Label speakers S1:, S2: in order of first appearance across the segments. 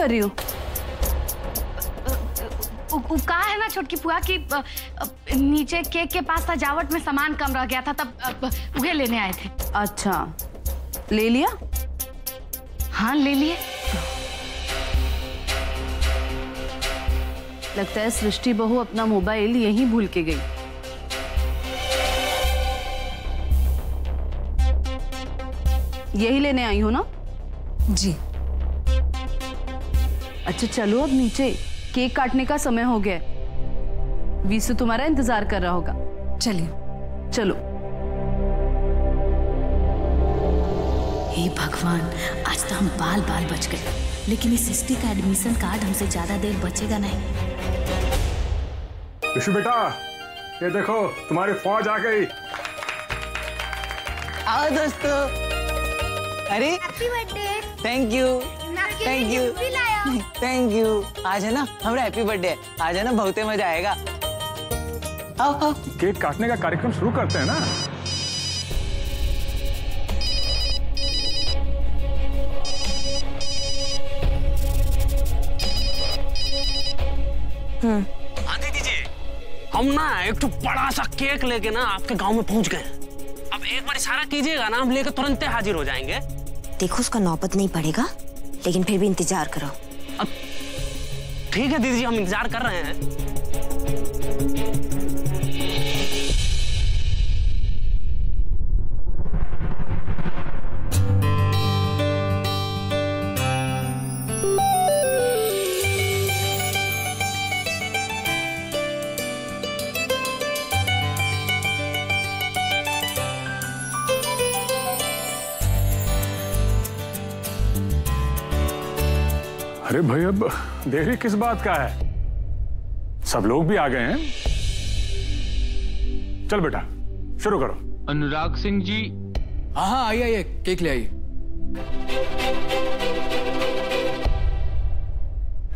S1: कर रही हो?
S2: कहा है ना छोटकी फुआ की नीचे केक के पास सजावट में सामान कम रह गया था, तब उगे लेने आए थे।
S1: अच्छा, ले लिया?
S2: हाँ ले लिए।
S1: लगता है सृष्टि बहू अपना मोबाइल यहीं भूल के गई। यही लेने आई हो ना?
S3: जी।
S1: अच्छा चलो अब नीचे, केक काटने का समय हो गया है। वीसू तुम्हारा इंतजार कर रहा होगा।
S3: चलिए।
S1: चलो।
S4: हे भगवान, आज तो हम बाल बाल बच गए, लेकिन इस सृष्टि का एडमिशन कार्ड हमसे ज्यादा देर बचेगा नहीं।
S5: विशु बेटा, ये देखो तुम्हारी फौज आ गई।
S6: आओ दोस्तों। अरे
S7: happy birthday.
S6: Thank you thank you thank you. आज है ना हमारा हैप्पी बर्थडे है, आज है ना बहुते मजा आएगा। आओ आओ।
S5: केक काटने का कार्यक्रम शुरू करते हैं ना।
S8: हाँ दीदी जी, हम ना एक तो बड़ा सा केक लेके ना आपके गांव में पहुंच गए। अब एक बार इशारा कीजिएगा ना, हम लेकर तुरंत हाजिर हो जाएंगे।
S9: देखो उसका नौबत नहीं पड़ेगा, लेकिन फिर भी इंतजार करो।
S8: अब ठीक है दीदी जी, हम इंतजार कर रहे हैं।
S5: अरे भाई, अब देरी किस बात का है? सब लोग भी आ गए हैं। चल बेटा शुरू करो।
S10: अनुराग सिंह जी।
S11: हाँ आइए आइए, केक ले आइए।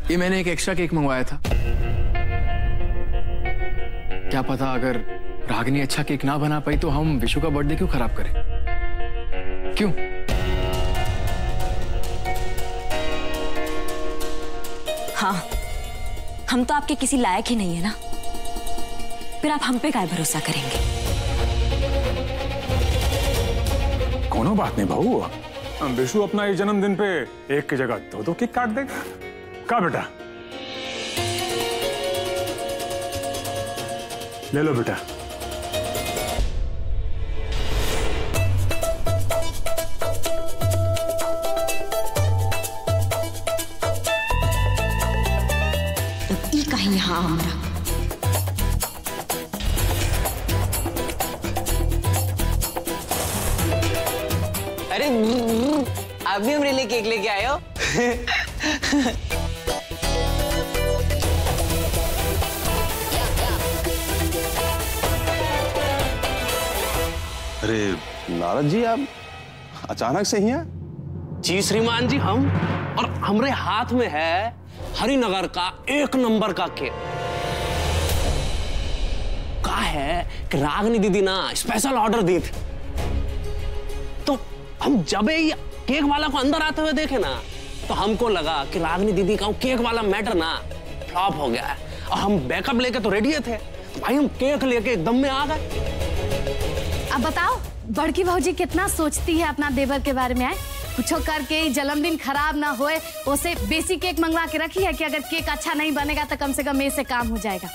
S11: ये मैंने एक एक्स्ट्रा केक मंगवाया था। क्या पता अगर रागिनी अच्छा केक ना बना पाई तो हम विशु का बर्थडे क्यों खराब करें? क्यों?
S9: हाँ, हम तो आपके किसी लायक ही नहीं है ना, फिर आप हम पे क्या भरोसा करेंगे?
S5: कोनो बात नहीं बहू, विशु अपना इस जन्मदिन पे एक की जगह दो केक काट देगा। का बेटा? ले लो बेटा।
S9: कहीं यहाँ हमरा
S6: अरे आप भी हमारे लिए केक लेके आए हो?
S12: अरे नारद जी, आप अचानक से ही हैं?
S8: जी श्रीमान जी, हम और हमारे हाथ में है हरिनगर का 1 नंबर का केक। क्या है कि रागिनी दीदी ना स्पेशल ऑर्डर दी थी, तो हम जब ही केक वाला को अंदर आते हुए देखे ना, तो हमको लगा कि रागिनी दीदी का केक वाला मैटर ना फ्लॉप हो गया है, और हम बैकअप लेके तो रेडी थे, तो भाई हम केक लेके एकदम में आ गए।
S2: अब बताओ बड़की भौजी कितना सोचती है अपना देवर के बारे में। आए कुछ करके जन्मदिन खराब ना होए, उसे बेसी केक मंगवा के रखी है कि अगर केक अच्छा नहीं बनेगा तो कम से कम मेरे से काम हो जाएगा।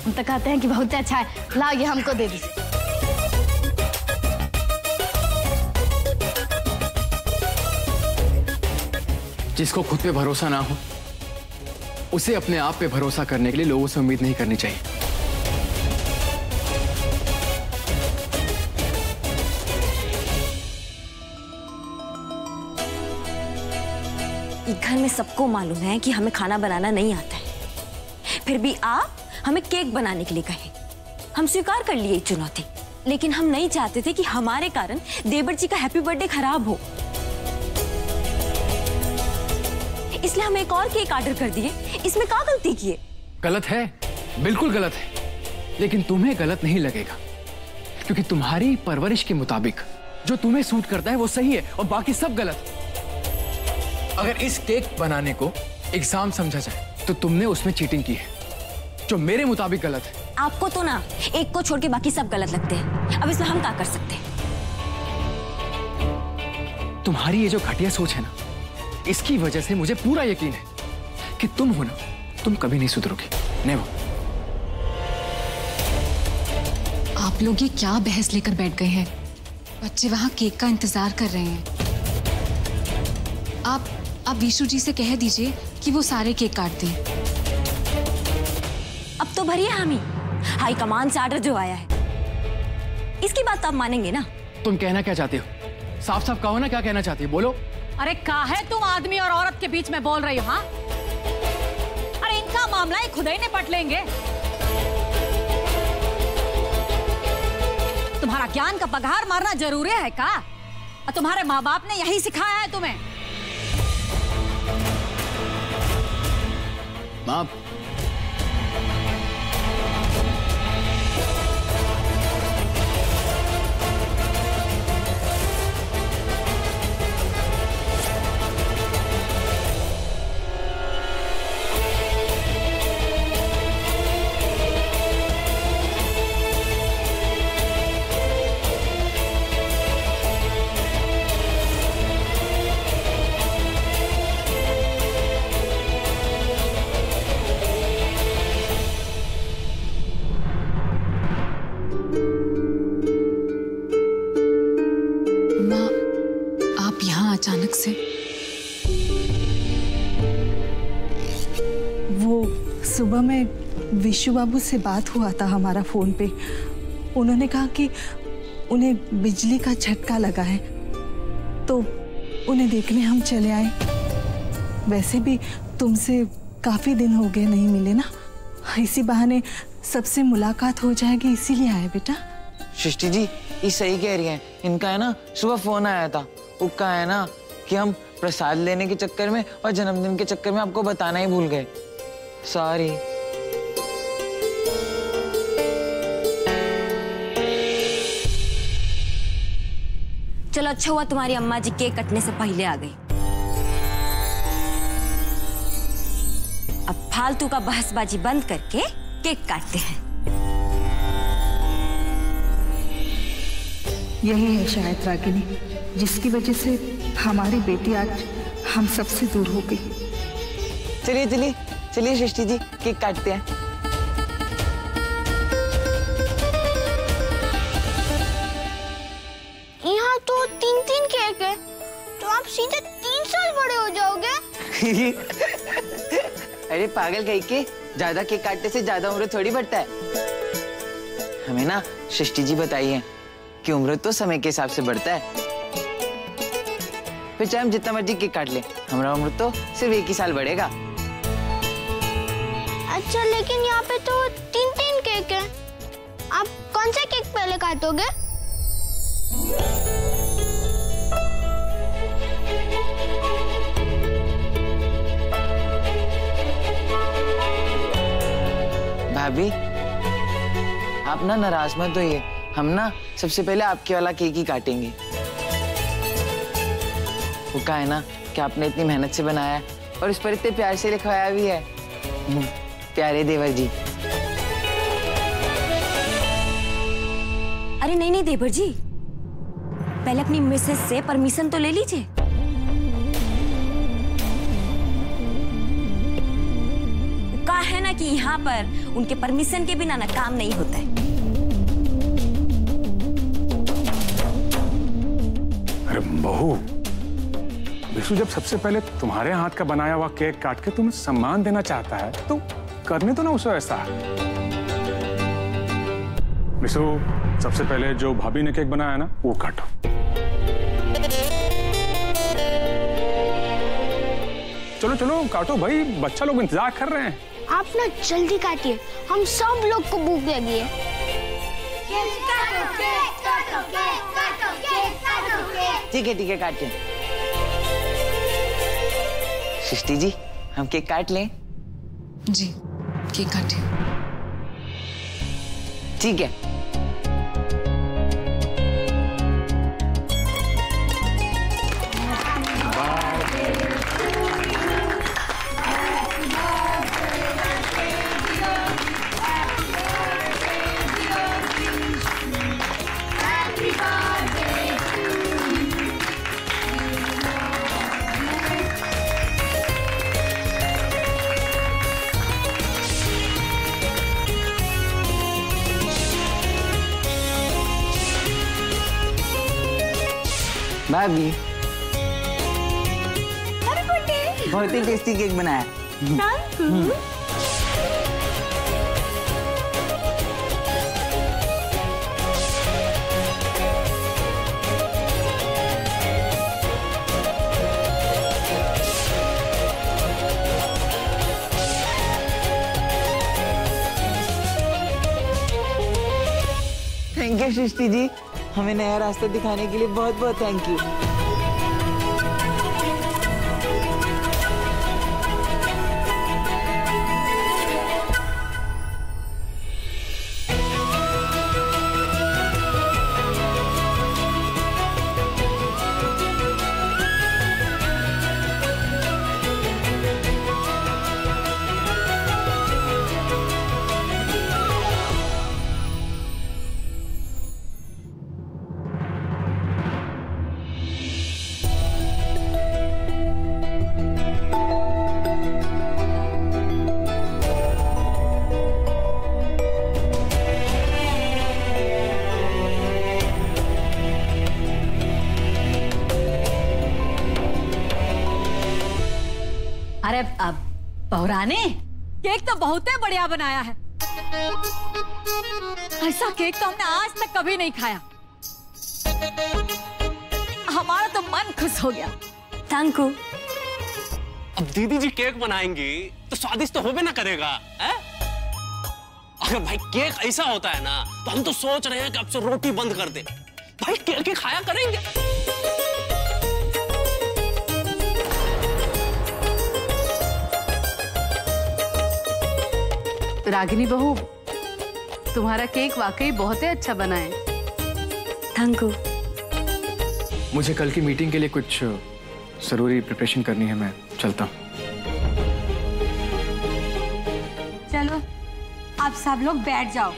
S2: हम तो कहते हैं कि बहुत अच्छा है, लाओ ये हमको दे दीजिए।
S11: जिसको खुद पे भरोसा ना हो, उसे अपने आप पे भरोसा करने के लिए लोगों से उम्मीद नहीं करनी चाहिए।
S9: घर में सबको मालूम है कि हमें खाना बनाना नहीं आता है, फिर भी आप हमें केक बनाने के लिए कहे। हम स्वीकार कर लिए चुनौती, लेकिन हम नहीं चाहते थे कि हमारे कारण देवर जी का हैप्पी बर्थडे खराब हो, इसलिए हम एक और केक ऑर्डर कर दिए। इसमें क्या गलती की है?
S11: गलत है, बिल्कुल गलत है, लेकिन तुम्हें गलत नहीं लगेगा, क्योंकि तुम्हारी परवरिश के मुताबिक जो तुम्हें सूट करता है वो सही है और बाकी सब गलत। अगर इस केक बनाने को एग्जाम समझा जाए तो तुमने उसमें चीटिंग की है, जो मेरे मुताबिक गलत है।
S9: आपको तो ना एक को छोड़ के बाकी सब गलत लगते हैं। अब इसमें हम क्या कर सकते हैं?
S11: तुम्हारी ये जो घटिया सोच है ना, इसकी वजह से मुझे पूरा यकीन है कि तुम हो ना, तुम कभी नहीं सुधरोगे। नेवर।
S3: आप लोग ये क्या बहस लेकर बैठ गए हैं? बच्चे वहां केक का इंतजार कर रहे हैं। आप विशु जी से कह दीजिए कि वो सारे केक काट दें।
S9: अब तो भरिए हामी, हाई कमान से आर्डर जो आया है, इसकी बात तो आप मानेंगे ना?
S11: तुम कहना क्या चाहते हो? साफ साफ कहो ना, क्या कहना चाहती हो, बोलो।
S7: अरे काहे तुम आदमी और औरत के बीच में बोल रही हो? हाँ, अरे इनका मामला ही खुद ही निपट लेंगे। तुम्हारा ज्ञान का पगार मारना जरूरी है का? और तुम्हारे माँ बाप ने यही सिखाया है तुम्हें?
S11: माँ,
S3: अचानक से
S10: वो सुबह में विशु बाबू से बात हुआ था हमारा फोन पे। उन्होंने कहा कि उन्हें बिजली का झटका लगा है, तो उन्हें देखने हम चले आए। वैसे भी तुमसे काफी दिन हो गए नहीं मिले ना, इसी बहाने सबसे मुलाकात हो जाएगी, इसीलिए आए बेटा।
S6: सृष्टि जी ये सही कह रही हैं। इनका है ना सुबह फोन आया था, वो कहा है ना कि हम प्रसाद लेने के चक्कर में और जन्मदिन के चक्कर में आपको बताना ही भूल गए। सॉरी।
S9: चलो अच्छा हुआ तुम्हारी अम्मा जी केक कटने से पहले आ गई। अब फालतू का बहसबाजी बंद करके केक काटते हैं।
S10: यही है शायद रागिनी, जिसकी वजह से हमारी बेटी आज हम सबसे दूर हो गई।
S6: चलिए चलिए चलिए सृष्टि जी केक काटते हैं।
S13: यहाँ तो 3-3 केक है, तो आप सीधे 3 साल बड़े हो जाओगे।
S6: अरे पागल कहीं के, ज्यादा केक काटने से ज्यादा उम्र थोड़ी बढ़ता है। हमें ना सृष्टि जी बताई है कि उम्र तो समय के हिसाब से बढ़ता है। फिर चाहे हम जितना मर्जी केक काट ले, हमारा उम्र तो सिर्फ 1 ही साल बढ़ेगा।
S13: अच्छा, लेकिन यहाँ पे तो 3-3 केक है, आप कौन सा केक पहले काटोगे?
S6: भाभी आप ना नाराज मत होइए, हम ना सबसे पहले आपके वाला केक ही काटेंगे। वो कहा है ना कि आपने इतनी मेहनत से बनाया है और उस पर इतने प्यार से लिखवाया भी है। प्यारे देवर जी।
S9: अरे नहीं नहीं देवर जी, पहले अपनी मिसेस से परमिशन तो ले लीजिए। कहा है ना कि यहाँ पर उनके परमिशन के बिना ना काम नहीं होता है।
S5: अरे बहू, विशु जब सबसे पहले तुम्हारे हाथ का बनाया हुआ केक काट के तुम्हें सम्मान देना चाहता है तो करने तो ना उसे ऐसा। विशु, सबसे पहले जो भाभी ने केक बनाया ना वो काटो। चलो चलो काटो भाई, बच्चा लोग इंतजार कर रहे हैं।
S13: आप ना जल्दी काटिए, हम सब लोग को भूख लगी है।
S6: ठीक है काटते हैं। सृष्टि जी हम केक काट लें?
S3: जी केक काटिए।
S6: ठीक है। भाभी बहुत ही टेस्टी केक बनाया। थैंक यू सृष्टि जी, हमें नया रास्ता दिखाने के लिए बहुत बहुत थैंक यू।
S7: अरे अब बहुरानी, केक तो बहुत ही बढ़िया बनाया है। ऐसा केक तो हमने आज तक कभी नहीं खाया। हमारा तो मन खुश हो गया।
S9: Thank you.
S8: अब दीदी जी केक बनाएंगी तो स्वादिष्ट तो होबे ना करेगा, है? अगर भाई केक ऐसा होता है ना तो हम तो सोच रहे हैं कि अब से रोटी बंद कर दे। भाई केक ही खाया करेंगे।
S1: रागिनी बहू, तुम्हारा केक वाकई बहुत ही अच्छा बना है।
S9: Thank you.
S11: मुझे कल की मीटिंग के लिए कुछ जरूरी प्रिपरेशन करनी है, मैं चलता हूँ।
S7: चलो अब सब लोग बैठ जाओ।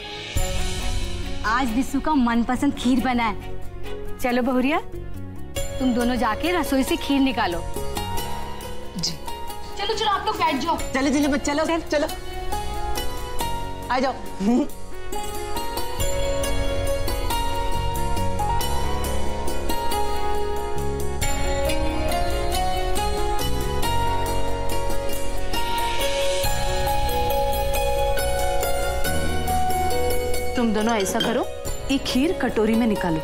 S7: आज विशु का मनपसंद खीर बना है। चलो बहुरिया, तुम दोनों जाके रसोई से खीर निकालो।
S3: जी।
S2: चलो चलो आप लोग बैठ जाओ।
S6: चलो चलो बच्चा लोग, चलो आ जाओ।
S1: तुम दोनों ऐसा करो, ये खीर कटोरी में निकालो।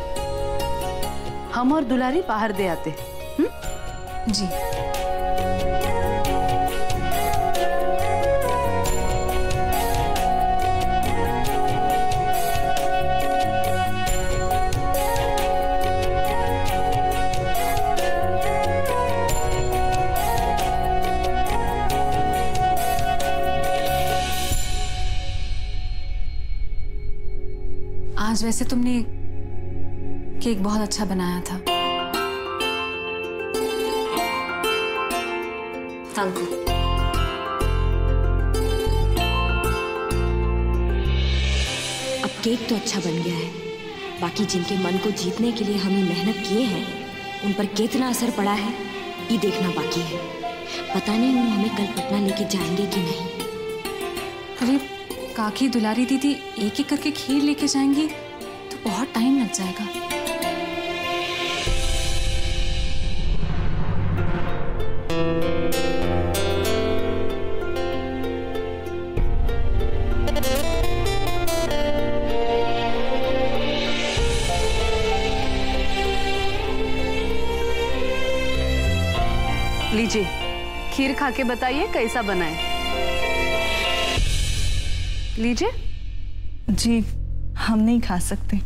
S1: हम और दुलारी बाहर दे आते हैं।
S3: जी। आज वैसे तुमने केक बहुत अच्छा बनाया था।
S9: Thank you. अब केक तो अच्छा बन गया है, बाकी जिनके मन को जीतने के लिए हमने मेहनत किए हैं उन पर कितना असर पड़ा है ये देखना बाकी है। पता नहीं वो हमें कल पटना लेके जाएंगे कि नहीं।
S3: अरे काकी दुलारी दीदी एक एक करके खीर लेके जाएंगी तो बहुत टाइम लग जाएगा।
S1: लीजिए, खीर खा के बताइए कैसा बना है। लीजिए।
S10: जी, हम नहीं खा सकते।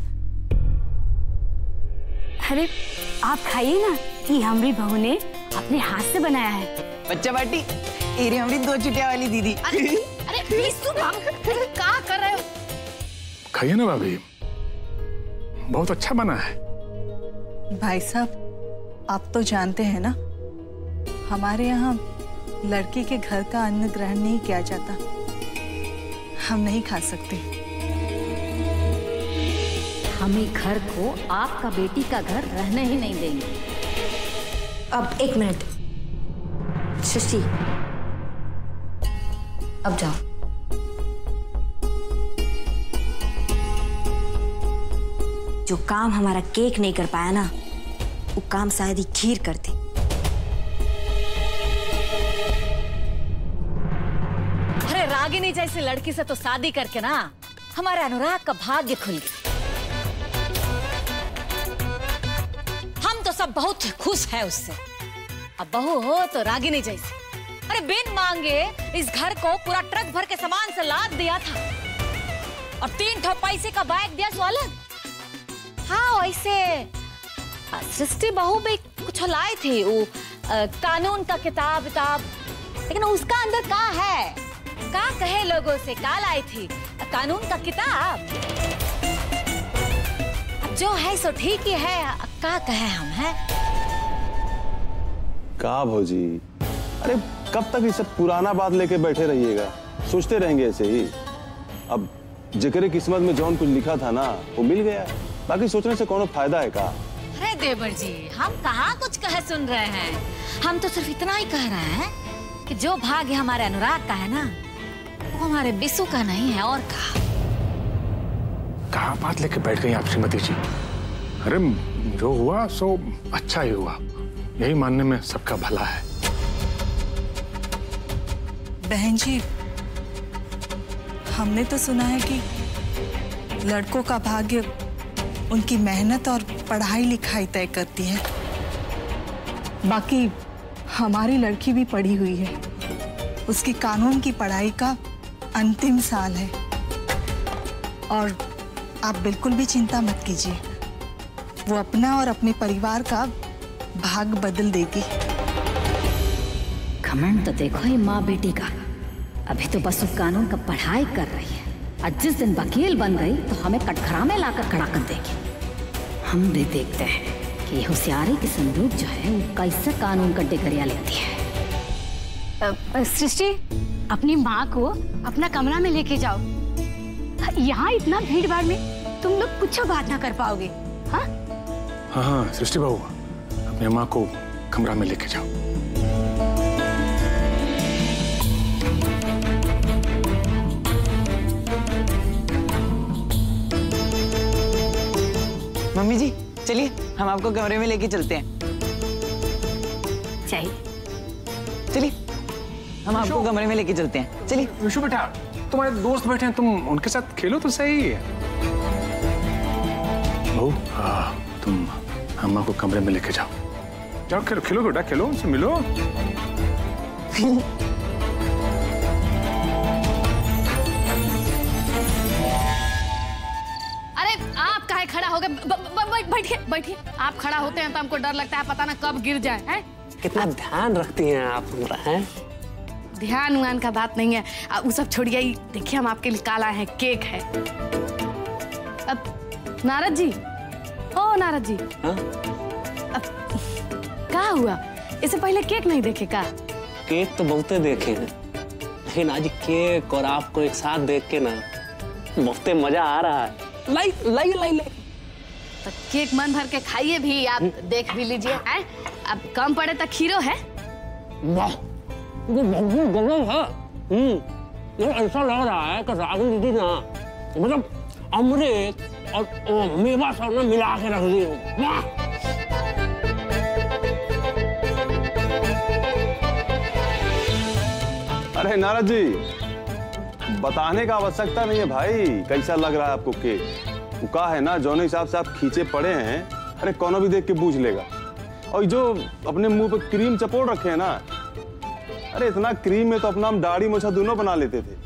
S7: अरे आप खाइए ना, ये हमारी बहू ने अपने हाथ से बनाया है।
S6: बच्चा बाटी, ये हमारी 2 चुटिया वाली दीदी।
S2: अरे विशु, क्या कर रहे हो?
S5: खाइए ना भाभी, बहुत अच्छा बना है।
S10: भाई साहब, आप तो जानते हैं ना, हमारे यहाँ लड़की के घर का अन्न ग्रहण नहीं किया जाता। हम नहीं खा सकते।
S4: हमें घर को आपका बेटी का घर रहने ही नहीं देंगे।
S9: अब 1 मिनट सृष्टि, अब जाओ। जो काम हमारा केक नहीं कर पाया ना, वो काम शायद ही खीर कर दे।
S14: अरे रागिनी जैसी लड़की से तो शादी करके ना हमारे अनुराग का भाग्य खुल गया। हम तो सब बहुत खुश है उससे। अब बहू हो तो रागिनी जैसी। अरे बिन मांगे इस घर को पूरा ट्रक भर के सामान से लाद दिया था और 3 ठो पैसे का बैग दिया सो अलग। हाँ वैसे सृष्टि बहू भी कुछ लाई थी, वो कानून का किताब, लेकिन उसका अंदर का है, का कहे लोगों से का लाई थी कानून का किताब। अब जो है सो ठीक ही है, का कहे हम है।
S12: का भौजी, अरे कब तक ये सब पुराना बात लेके बैठे रहिएगा? सोचते रहेंगे ऐसे ही। अब जिक्र किस्मत में जौन कुछ लिखा था ना वो मिल गया, बाकी सोचने से कोनो फायदा है का?
S14: अरे देवर जी, हम कहाँ कुछ कहे सुन रहे हैं, हम तो सिर्फ इतना ही कह रहे हैं कि जो भाग्य हमारे अनुराग का है ना वो हमारे बिसु का नहीं है। और
S5: कहाँ बात लेके बैठ गई आप श्रीमती जी? अरे जो हुआ सो अच्छा ही हुआ, यही मानने में सबका भला है।
S10: बहन जी, हमने तो सुना है कि लड़कों का भाग्य उनकी मेहनत और पढ़ाई लिखाई तय करती है। बाकी हमारी लड़की भी पढ़ी हुई है, उसकी कानून की पढ़ाई का अंतिम साल है और आप बिल्कुल भी चिंता मत कीजिए, वो अपना और अपने परिवार का भाग बदल देगी।
S4: घमंड तो देखो ये माँ बेटी का, अभी तो बस वो कानून का पढ़ाई कर रही है, आज जिस दिन वकील बन गई तो हमें कटघरा में लाकर खड़ा कर देगी। हम भी देखते हैं कि होशियारी की संदूक जो है वो कैसे कानून का डिगरिया लेती है।
S7: सृष्टि, अपनी माँ को अपना कमरा में लेके जाओ। यहाँ इतना भीड़ भाड़ में तुम लोग कुछ बात ना कर पाओगे। हाँ
S5: हाँ हाँ सृष्टि बहू, अपनी माँ को कमरा में लेके जाओ।
S6: मम्मी जी चलिए हम आपको कमरे में लेके चलते हैं।
S7: चाहिए
S6: चलिए हम आपको कमरे में लेके चलते हैं। चलिए
S5: विशु बेटा, तुम्हारे दोस्त बैठे हैं, तुम उनके साथ खेलो तो सही है। बहू तुम अम्मा को कमरे में लेके जाओ, जाओ खेलो खेलो बेटा, खेलो उनसे मिलो।
S2: खड़ा हो गए, बैठिए बैठिए। आप खड़ा होते हैं तो हमको डर लगता है, पता ना कब गिर जाए। हैं?
S8: कितना ध्यान रखती हैं आप हमारा, हैं?
S2: ध्यान उन का बात नहीं है, वो सब छोड़िए। देखिए हम आपके लिए काला है, केक है। अब नारद जी, ओ नारद जी, अब क्या हुआ? इससे पहले केक नहीं देखे का?
S8: केक तो बहुते देखे हैं, लेकिन आज केक और आपको एक साथ देख के ना बहुते मजा आ रहा है। लाई लाई लाई लाई
S2: तो केक मन भर के खाइए भी, आप देख भी लीजिए। अब कम पड़े तो खीरो है।
S8: वाह, ये बहुत गजब है। ये ऐसा लग रहा है कि रागिनी दीदी ना मतलब अमृत और मेवा सब ना मिला के रख दी। वाह,
S12: अरे नारद जी, बताने का आवश्यकता नहीं है भाई कैसा लग रहा है आपको केक। वो का है ना, जौने हिसाब से आप खींचे पड़े हैं, अरे कौनो भी देख के पूछ लेगा। और जो अपने मुंह पे क्रीम चपोड़ रखे हैं ना, अरे इतना क्रीम में तो अपना हम दाढ़ी मोछा दोनों बना लेते थे।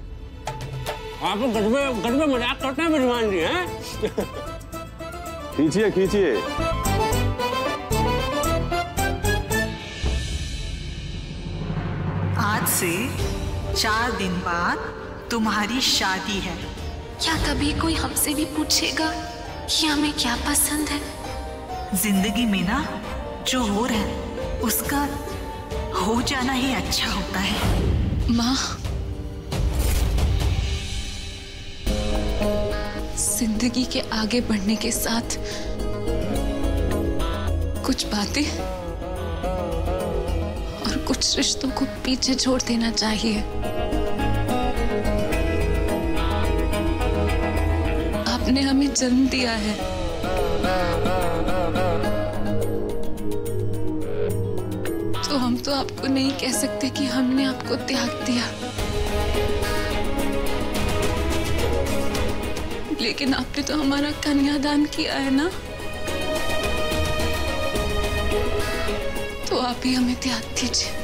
S8: आप गजबे मजाक करते हैं विद्वान जी, हैं?
S12: खींचिए खींचिए।
S10: आज से 4 दिन बाद तुम्हारी शादी है।
S3: क्या कभी कोई हमसे भी पूछेगा कि हमें क्या पसंद है?
S10: जिंदगी में ना जो हो रहा है उसका हो जाना ही अच्छा होता है।
S3: माँ, जिंदगी के आगे बढ़ने के साथ कुछ बातें और कुछ रिश्तों को पीछे छोड़ देना चाहिए। आपने हमें जन्म दिया है, तो आपको नहीं कह सकते कि हमने आपको त्याग दिया, लेकिन आपने तो हमारा कन्यादान किया है ना, तो आप ही हमें त्याग दीजिए।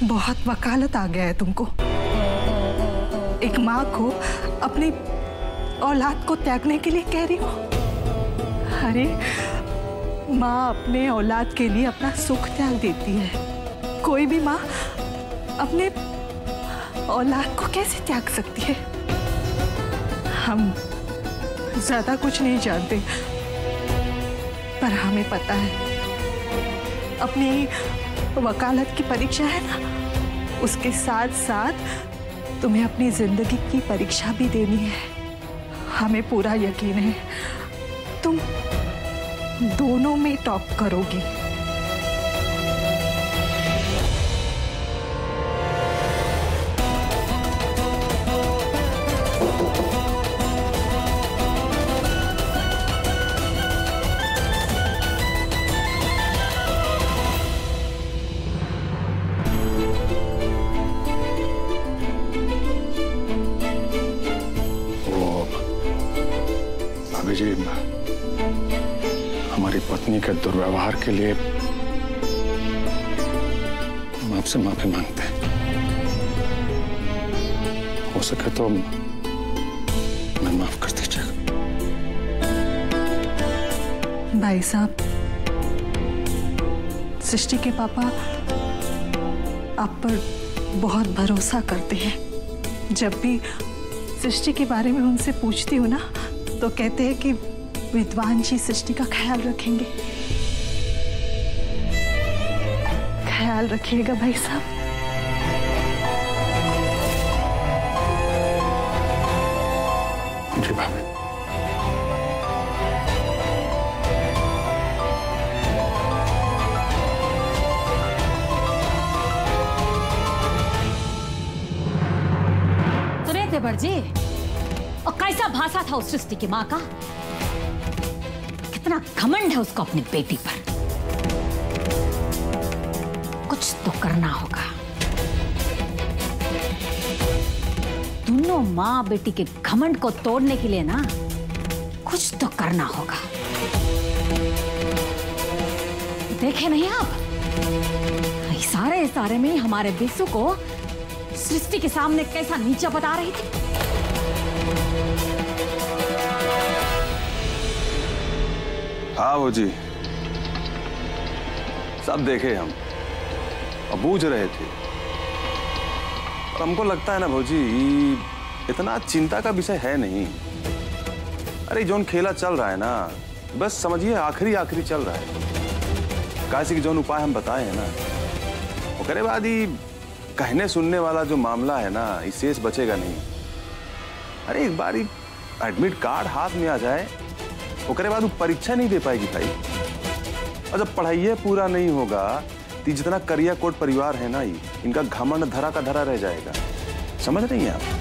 S10: बहुत वकालत आ गया है तुमको। एक माँ को अपनी औलाद को त्यागने के लिए कह रही हो। अरे माँ अपने औलाद के लिए अपना सुख त्याग देती है। कोई भी माँ अपने औलाद को कैसे त्याग सकती है? हम ज्यादा कुछ नहीं जानते, पर हमें पता है अपनी वकालत की परीक्षा है ना, उसके साथ साथ तुम्हें अपनी जिंदगी की परीक्षा भी देनी है। हमें पूरा यकीन है तुम दोनों में टॉप करोगी।
S5: जी, हमारी पत्नी के दुर्व्यवहार के लिए हम आपसे माफी मांगते हैं। हो सके तो मैं माफ कर दीजिएगा।
S10: भाई साहब, सृष्टि के पापा आप पर बहुत भरोसा करते हैं। जब भी सृष्टि के बारे में उनसे पूछती हूँ ना, तो कहते हैं कि विद्वान जी सृष्टि का ख्याल रखेंगे। ख्याल रखिएगा भाई साहब।
S5: जी भाभी।
S14: सुने देवर जी, और कैसा भाषा था उस सृष्टि की माँ का। कितना घमंड है उसको अपनी बेटी पर। कुछ तो करना होगा। दोनों माँ बेटी के घमंड को तोड़ने के लिए ना कुछ तो करना होगा। देखे नहीं आप, इशारे में हमारे बिस्सू को सृष्टि के सामने कैसा नीचा बता रही थी।
S12: हाँ वो जी, सब देखे हम और बूझ रहे थे। और हमको लगता है ना भौजी, इतना चिंता का विषय है नहीं। अरे जोन खेला चल रहा है ना, बस समझिए आखिरी चल रहा है। कैसे कि जोन उपाय हम बताए हैं ना, उसके बाद ही कहने सुनने वाला जो मामला है ना, इस शेष बचेगा नहीं। अरे एक बार ही एडमिट कार्ड हाथ में आ जाए, उसके बाद वो परीक्षा नहीं दे पाएगी भाई। और जब पढ़ाई पूरा नहीं होगा तो जितना करिया कोट परिवार है ना, इनका घमंड धरा का धरा रह जाएगा। समझ रही हैं आप?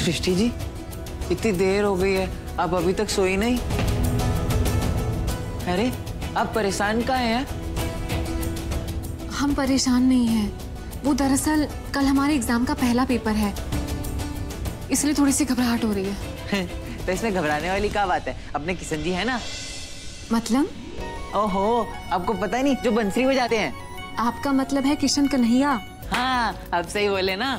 S6: सृष्टि जी, इतनी देर हो गई है, आप अभी तक सोई नहीं? अरे आप परेशान काहे हैं?
S3: हम परेशान नहीं हैं। वो दरअसल कल हमारे एग्जाम का पहला पेपर है, इसलिए थोड़ी सी घबराहट हो रही है।
S6: तो इसमें घबराने वाली क्या बात है? अपने किशन जी है ना।
S3: मतलब?
S6: ओहो, आपको पता ही नहीं, जो बंसरी बजाते हैं।
S3: आपका मतलब है किशन कन्हैया?
S6: हाँ, आप सही बोले ना।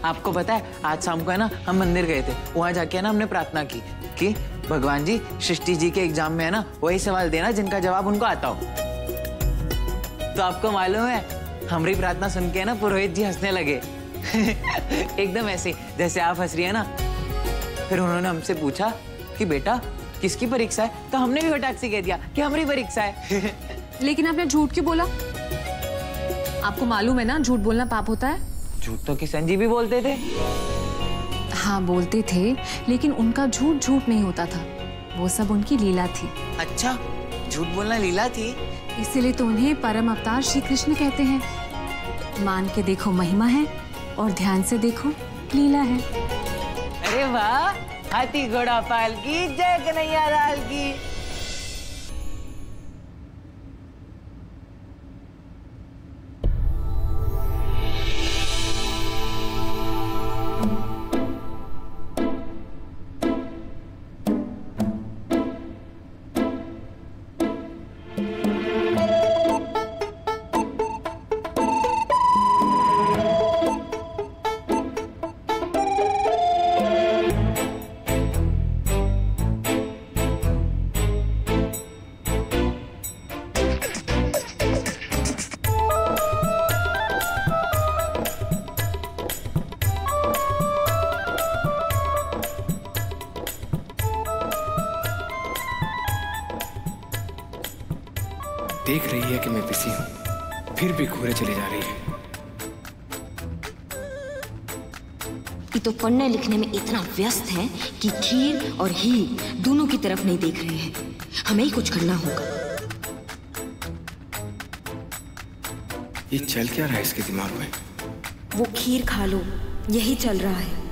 S6: आपको पता है आज शाम को है ना हम मंदिर गए थे, वहां जाके है ना हमने प्रार्थना की कि भगवान जी सृष्टि जी के एग्जाम में है ना वही सवाल देना जिनका जवाब उनको आता हो। तो आपको मालूम है हमारी प्रार्थना सुन के है ना पुरोहित जी हंसने लगे। एकदम ऐसे जैसे आप हंस रही है ना। फिर उन्होंने हमसे पूछा कि बेटा किसकी परीक्षा है, तो हमने भी फटाक से कह दिया कि हमारी परीक्षा है।
S3: लेकिन आपने झूठ क्यों बोला? आपको मालूम है ना झूठ बोलना पाप होता है।
S6: झूठ तो किशन जी भी बोलते थे।
S3: हाँ बोलते थे, लेकिन उनका झूठ झूठ नहीं होता था, वो सब उनकी लीला थी।
S6: अच्छा, झूठ बोलना लीला थी?
S3: इसीलिए तो उन्हें परम अवतार श्री कृष्ण कहते हैं। मान के देखो महिमा है और ध्यान से देखो लीला है।
S6: अरे वाह, हाथी घोड़ा पाल की जय कन्हैया लाल की।
S11: देख रही है कि मैं बिजी हूं, फिर भी घूरे चली जा रही है।
S9: ये तो पढ़ने लिखने में इतना व्यस्त है कि खीर और हीर दोनों की तरफ नहीं देख रहे हैं। हमें ही कुछ करना होगा।
S11: ये चल क्या रहा है इसके दिमाग में?
S9: वो खीर खा लो, यही चल रहा है।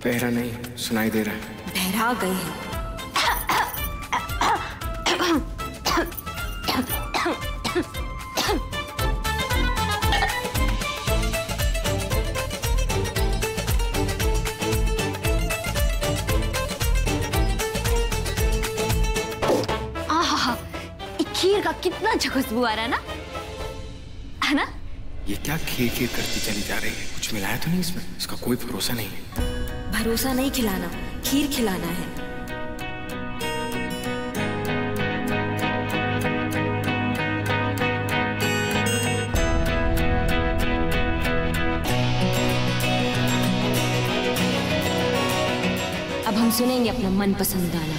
S11: बहरा नहीं, सुनाई दे रहा है।
S9: बहरा गए हैं। खीर का कितना अच्छा खुशबू आ रहा है ना?
S11: ये क्या खीर खीर करती चली जा रही है? कुछ मिलाया तो नहीं इसमें? इसका कोई भरोसा नहीं है।
S9: भरोसा नहीं खिलाना, खीर खिलाना है। अब हम सुनेंगे अपना मनपसंद गाना।